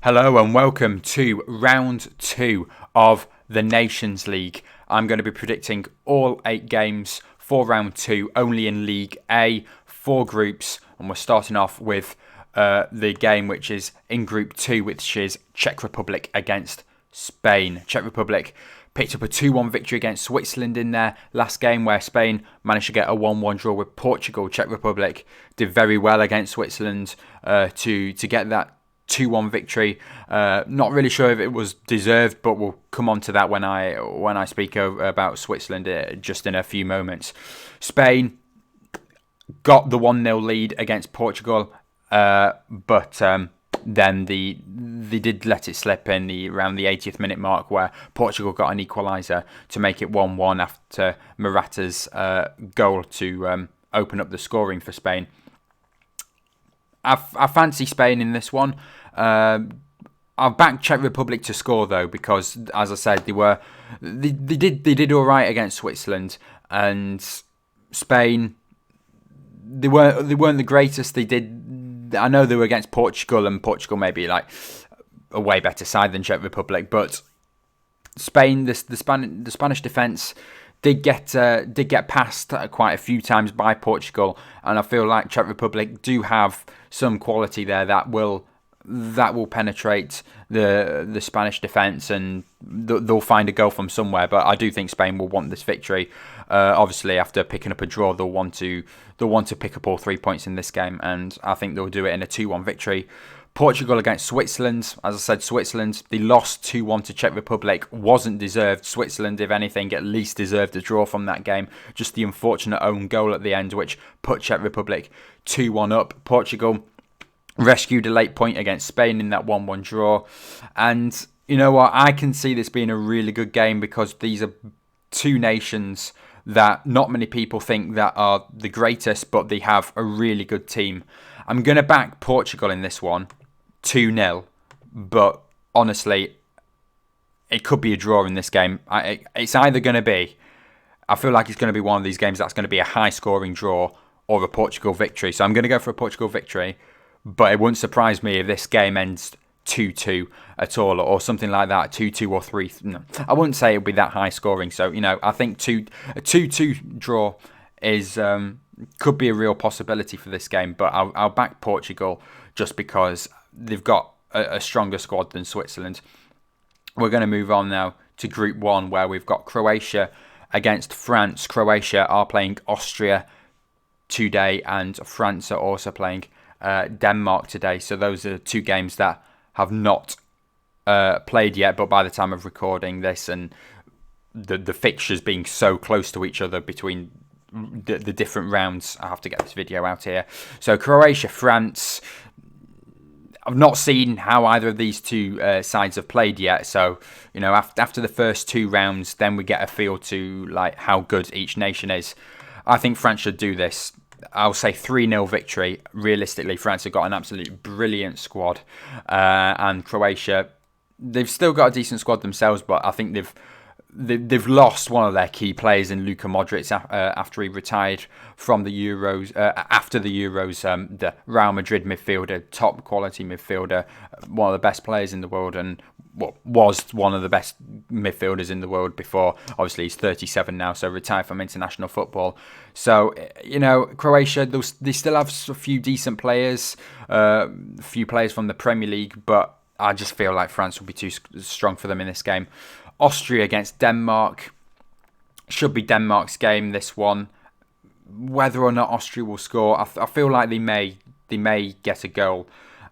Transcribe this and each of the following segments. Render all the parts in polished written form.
Hello and welcome to round 2 of the Nations League. I'm going to be predicting all 8 games for round 2, only in League A, 4 groups, and we're starting off with the game which is in Group 2, which is Czech Republic against Spain. Czech Republic picked up a 2-1 victory against Switzerland in their last game, where Spain managed to get a 1-1 draw with Portugal. Czech Republic did very well against Switzerland to get that 2-1 victory. Not really sure if it was deserved, but we'll come on to that when I speak about Switzerland just in a few moments. Spain got the 1-0 lead against Portugal, but then they did let it slip in around the 80th minute mark, where Portugal got an equaliser to make it 1-1 after Morata's goal to open up the scoring for Spain. I fancy Spain in this one. I've backed Czech Republic to score though, because as I said, they did all right against Switzerland, and Spain they weren't the greatest. I know they were against Portugal, and Portugal may be like a way better side than Czech Republic, but Spain, the Spanish defence did get passed quite a few times by Portugal, and I feel like Czech Republic do have some quality there that will penetrate the Spanish defence, and they'll find a goal from somewhere. But I do think Spain will want this victory. Obviously, after picking up a draw, they'll want to pick up all 3 points in this game, and I think they'll do it in a 2-1 victory. Portugal against Switzerland. As I said, Switzerland, they lost 2-1 to Czech Republic. Wasn't deserved. Switzerland, if anything, at least deserved a draw from that game. Just the unfortunate own goal at the end, which put Czech Republic 2-1 up. Portugal rescued a late point against Spain in that 1-1 draw. And you know what? I can see this being a really good game, because these are two nations that not many people think that are the greatest, but they have a really good team. I'm going to back Portugal in this one, 2-0, but honestly, it could be a draw in this game. It's either going to be, I feel like it's going to be one of these games that's going to be a high-scoring draw or a Portugal victory. So I'm going to go for a Portugal victory, but it wouldn't surprise me if this game ends 2-2 at all, or something like that, 2-2 or 3. No, I wouldn't say it would be that high-scoring. So, I think a 2-2 draw is could be a real possibility for this game, but I'll back Portugal just because they've got a stronger squad than Switzerland. We're going to move on now to Group 1, where we've got Croatia against France. Croatia are playing Austria today, and France are also playing Denmark today. So those are 2 games that have not played yet, but by the time of recording this, and the fixtures being so close to each other between the different rounds, I have to get this video out here. So Croatia, France, I've not seen how either of these two sides have played yet. So, after the first 2 rounds, then we get a feel to like how good each nation is. I think France should do this. I'll say 3-0 victory. Realistically, France have got an absolutely brilliant squad. And Croatia, they've still got a decent squad themselves, but I think they've lost one of their key players in Luka Modric after he retired from the Euros. After the Euros, the Real Madrid midfielder, top quality midfielder, one of the best players in the world, and was one of the best midfielders in the world before. Obviously, he's 37 now, so retired from international football. So, Croatia, they still have a few decent players, a few players from the Premier League, but I just feel like France will be too strong for them in this game. Austria against Denmark. Should be Denmark's game, this one. Whether or not Austria will score, I feel like they may get a goal.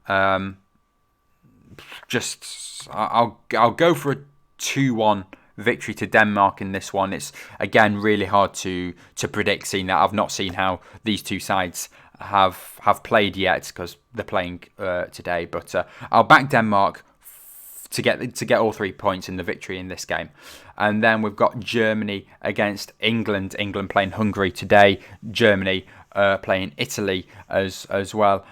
I'll go for a 2-1 victory to Denmark in this one. It's again really hard to predict, seeing that I've not seen how these two sides have played yet, because they're playing today. But I'll back Denmark to get all 3 points in the victory in this game. And then we've got Germany against England. England playing Hungary today. Germany playing Italy as well.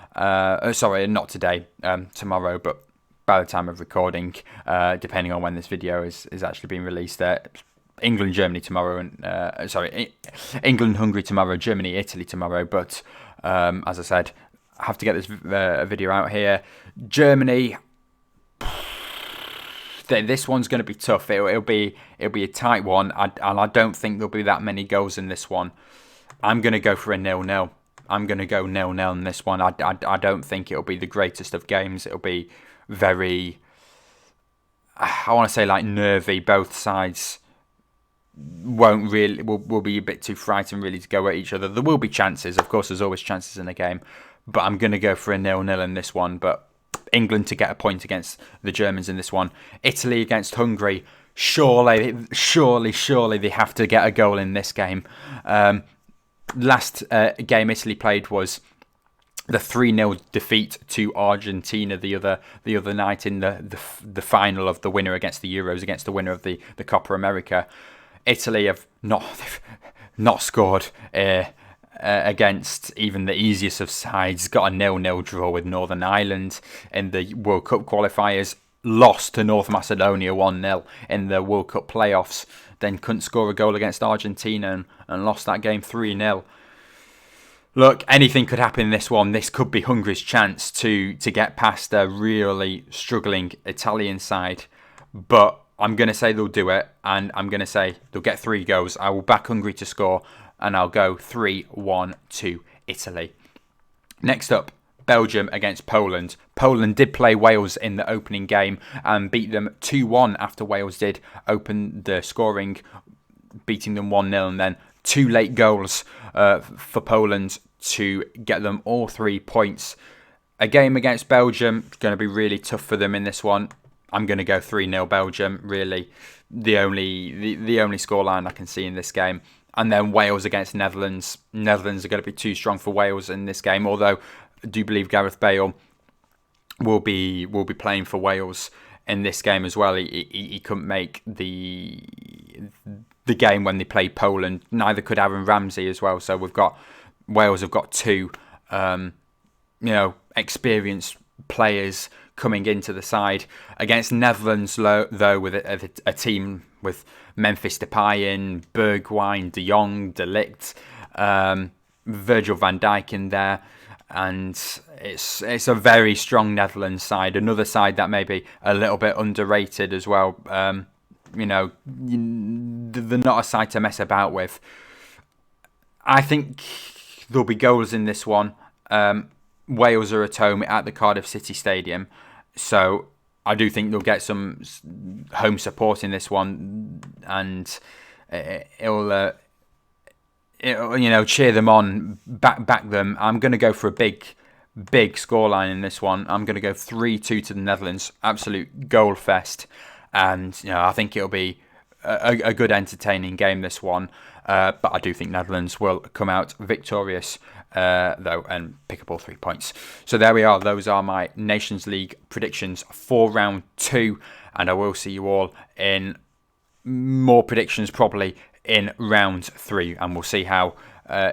Sorry, not today. Tomorrow, but by the time of recording, depending on when this video is actually being released, England, Germany tomorrow, and England, Hungary tomorrow, Germany, Italy tomorrow. But as I said, I have to get this video out here. Germany, This one's going to be tough. It'll be a tight one, and I don't think there'll be that many goals in this one. I'm going to go for a 0-0. I'm going to go 0-0 in this one. I don't think it'll be the greatest of games. It'll be very, I want to say, like, nervy. Both sides will be a bit too frightened really to go at each other. There will be chances, of course. There's always chances in a game, but I'm going to go for a 0-0 in this one. But England to get a point against the Germans in this one. Italy against Hungary. Surely they have to get a goal in this game. Last game Italy played was the 3-0 defeat to Argentina the other night in the final of the winner against the Euros, against the winner of the Copa America. Italy have not scored against even the easiest of sides. Got a 0-0 draw with Northern Ireland in the World Cup qualifiers. Lost to North Macedonia 1-0 in the World Cup playoffs. Then couldn't score a goal against Argentina and lost that game 3-0. Look, anything could happen in this one. This could be Hungary's chance to get past a really struggling Italian side. But I'm going to say they'll do it, and I'm going to say they'll get 3 goals. I will back Hungary to score, and I'll go 3-1 to Italy. Next up, Belgium against Poland. Poland did play Wales in the opening game and beat them 2-1 after Wales did open the scoring, beating them 1-0, and then 2 late goals for Poland to get them all 3 points. A game against Belgium is going to be really tough for them in this one. I'm going to go 3-0 Belgium, really the only scoreline I can see in this game. And then Wales against Netherlands. Netherlands are going to be too strong for Wales in this game, although I do believe Gareth Bale will be playing for Wales in this game as well. He couldn't make the game when they played Poland. Neither could Aaron Ramsey as well. So Wales have got 2 experienced players coming into the side against Netherlands, though, with a team with Memphis Depay in, Bergwijn, De Jong, De Ligt, Virgil van Dijk in there, and it's a very strong Netherlands side. Another side that may be a little bit underrated as well. They're not a side to mess about with. I think there'll be goals in this one. Wales are at home at the Cardiff City Stadium, so I do think they'll get some home support in this one, and it'll cheer them on, back them. I'm going to go for a big scoreline in this one. I'm going to go 3-2 to the Netherlands. Absolute goal fest, and I think it'll be a good entertaining game, this one. But I do think Netherlands will come out victorious, though, and pick up all 3 points. So there we are. Those are my Nations League predictions for round 2. And I will see you all in more predictions probably in round 3. And we'll see how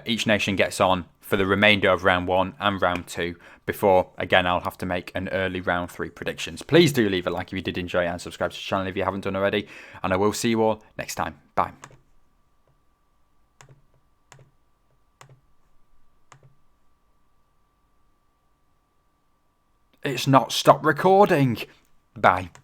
each nation gets on for the remainder of round 1 and round 2 before, again, I'll have to make an early round 3 predictions. Please do leave a like if you did enjoy, and subscribe to the channel if you haven't done already. And I will see you all next time. Bye. It's not stopped recording. Bye.